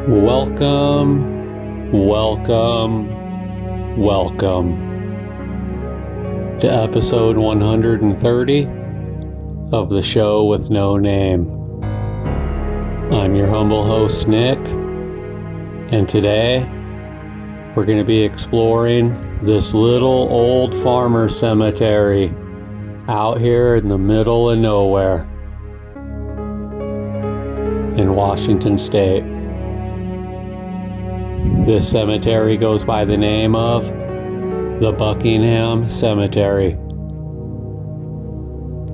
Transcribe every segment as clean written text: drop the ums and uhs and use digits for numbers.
Welcome to episode 130 of the show with no name. I'm your humble host, Nick, and today we're going to be exploring this little old farmer cemetery out here in the middle of nowhere in Washington State. This cemetery goes by the name of the Buckingham Cemetery.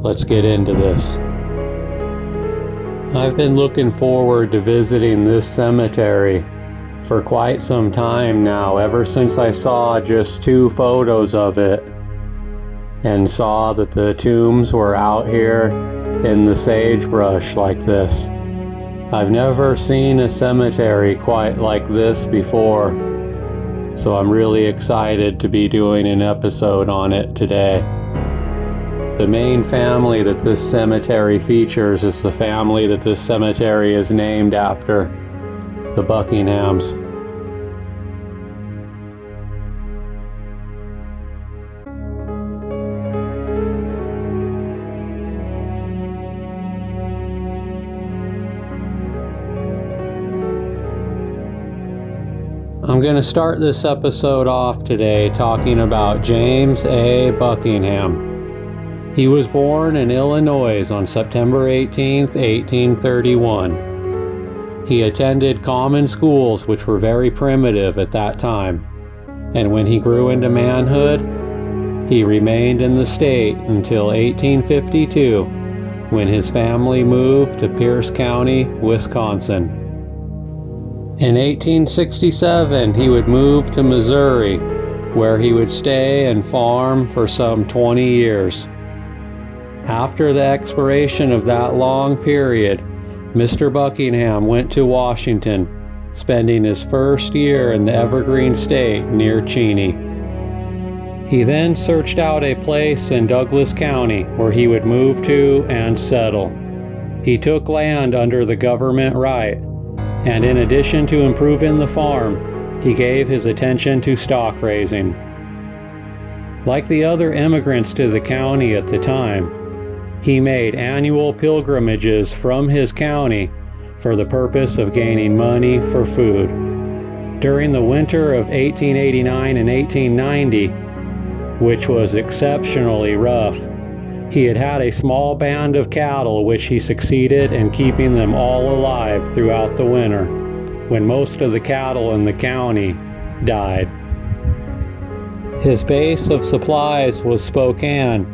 Let's get into this. I've been looking forward to visiting this cemetery for quite some time now, ever since I saw just 2 photos of it and saw that the tombs were out here in the sagebrush like this. I've never seen a cemetery quite like this before, so I'm really excited to be doing an episode on it today. The main family that this cemetery features is the family that this cemetery is named after, the Buckinghams. I'm going to start this episode off today talking about James A. Buckingham. He was born in Illinois on September 18, 1831. He attended common schools, which were very primitive at that time, and when he grew into manhood, he remained in the state until 1852, when his family moved to Pierce County, Wisconsin. In 1867, he would move to Missouri, where he would stay and farm for some 20 years. After the expiration of that long period, Mr. Buckingham went to Washington, spending his first year in the Evergreen State near Cheney. He then searched out a place in Douglas County where he would move to and settle. He took land under the government right, and in addition to improving the farm, he gave his attention to stock raising. Like the other immigrants to the county at the time, he made annual pilgrimages from his county for the purpose of gaining money for food. During the winter of 1889 and 1890, which was exceptionally rough, he had a small band of cattle which he succeeded in keeping them all alive throughout the winter, when most of the cattle in the county died. His base of supplies was Spokane,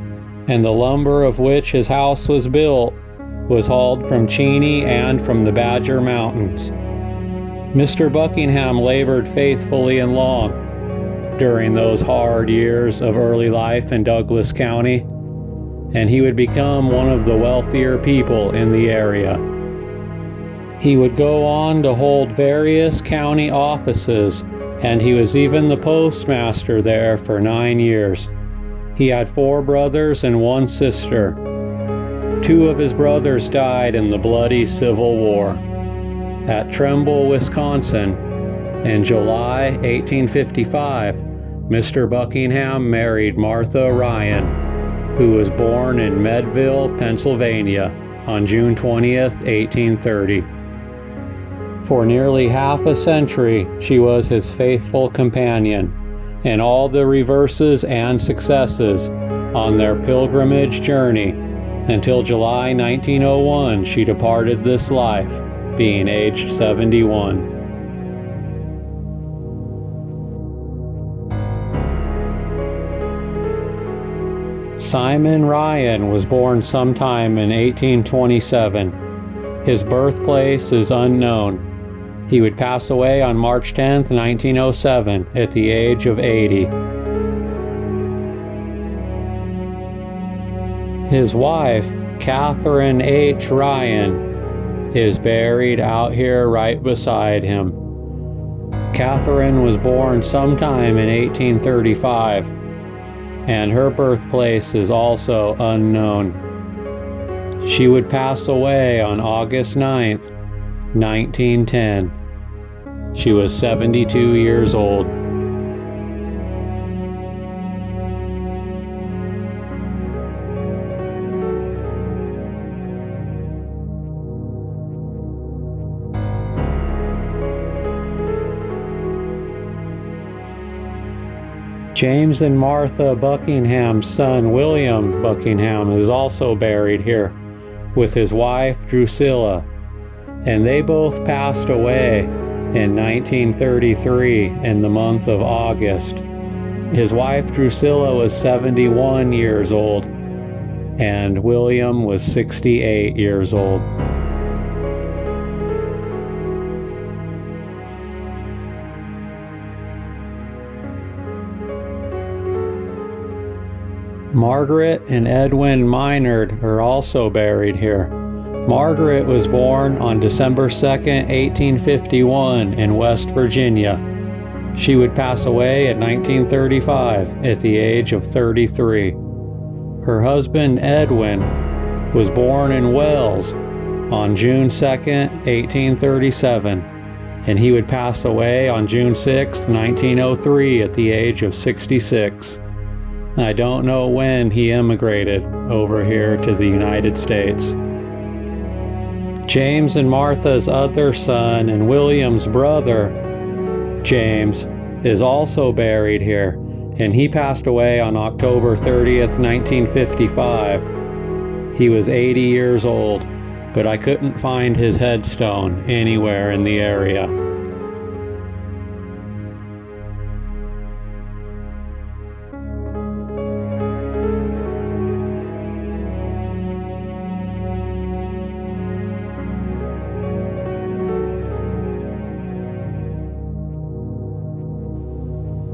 and the lumber of which his house was built was hauled from Cheney and from the Badger Mountains. Mr. Buckingham labored faithfully and long during those hard years of early life in Douglas County, and he would become one of the wealthier people in the area. He would go on to hold various county offices, and he was even the postmaster there for 9 years. He had 4 brothers and 1 sister. 2 of his brothers died in the bloody Civil War. At Trumbull, Wisconsin, in July 1855, Mr. Buckingham married Martha Ryan, who was born in Meadville, Pennsylvania, on June 20th, 1830. For nearly half a century, she was his faithful companion in all the reverses and successes on their pilgrimage journey, until July 1901 she departed this life, being aged 71. Simon Ryan was born sometime in 1827. His birthplace is unknown. He would pass away on March 10, 1907, at the age of 80. His wife, Catherine H. Ryan, is buried out here right beside him. Catherine was born sometime in 1835, and her birthplace is also unknown. She would pass away on August 9th, 1910, She was 72 years old. James and Martha Buckingham's son William Buckingham is also buried here with his wife Drusilla, and they both passed away in 1933 in the month of August. His wife Drusilla was 71 years old, and William was 68 years old. Margaret and Edwin Minard are also buried here. Margaret was born on December 2nd, 1851 in West Virginia. She would pass away in 1935 at the age of 33. Her husband Edwin was born in Wales on June 2nd, 1837, and he would pass away on June 6, 1903 at the age of 66. I don't know when he immigrated over here to the United States. James and Martha's other son and William's brother, James, is also buried here, and he passed away on October 30th, 1955. He was 80 years old, but I couldn't find his headstone anywhere in the area.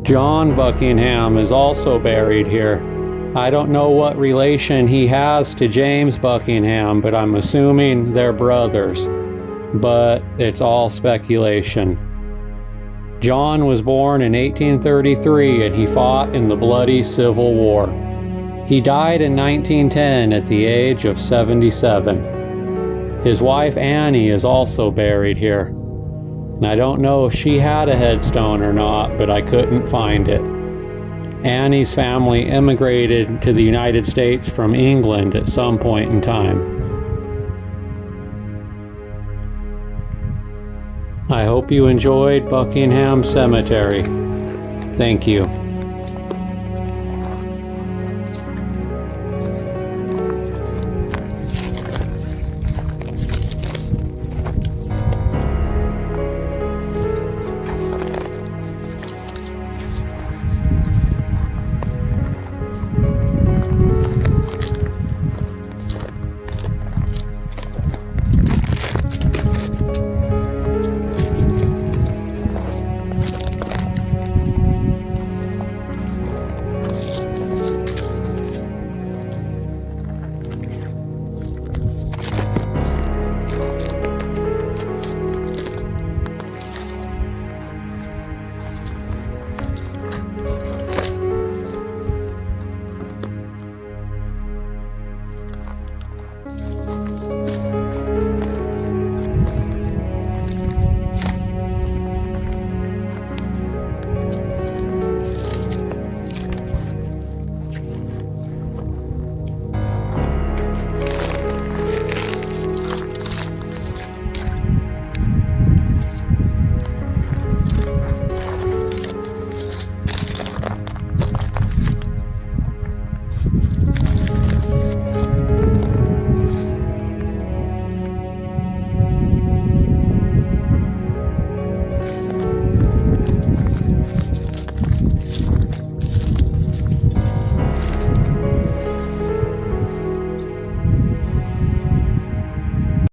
John Buckingham is also buried here. I don't know what relation he has to James Buckingham, but I'm assuming they're brothers. But it's all speculation. John was born in 1833 and he fought in the bloody Civil War. He died in 1910 at the age of 77. His wife Annie is also buried here. And I don't know if she had a headstone or not, but I couldn't find it. Annie's family immigrated to the United States from England at some point in time. I hope you enjoyed Buckingham Cemetery. Thank you.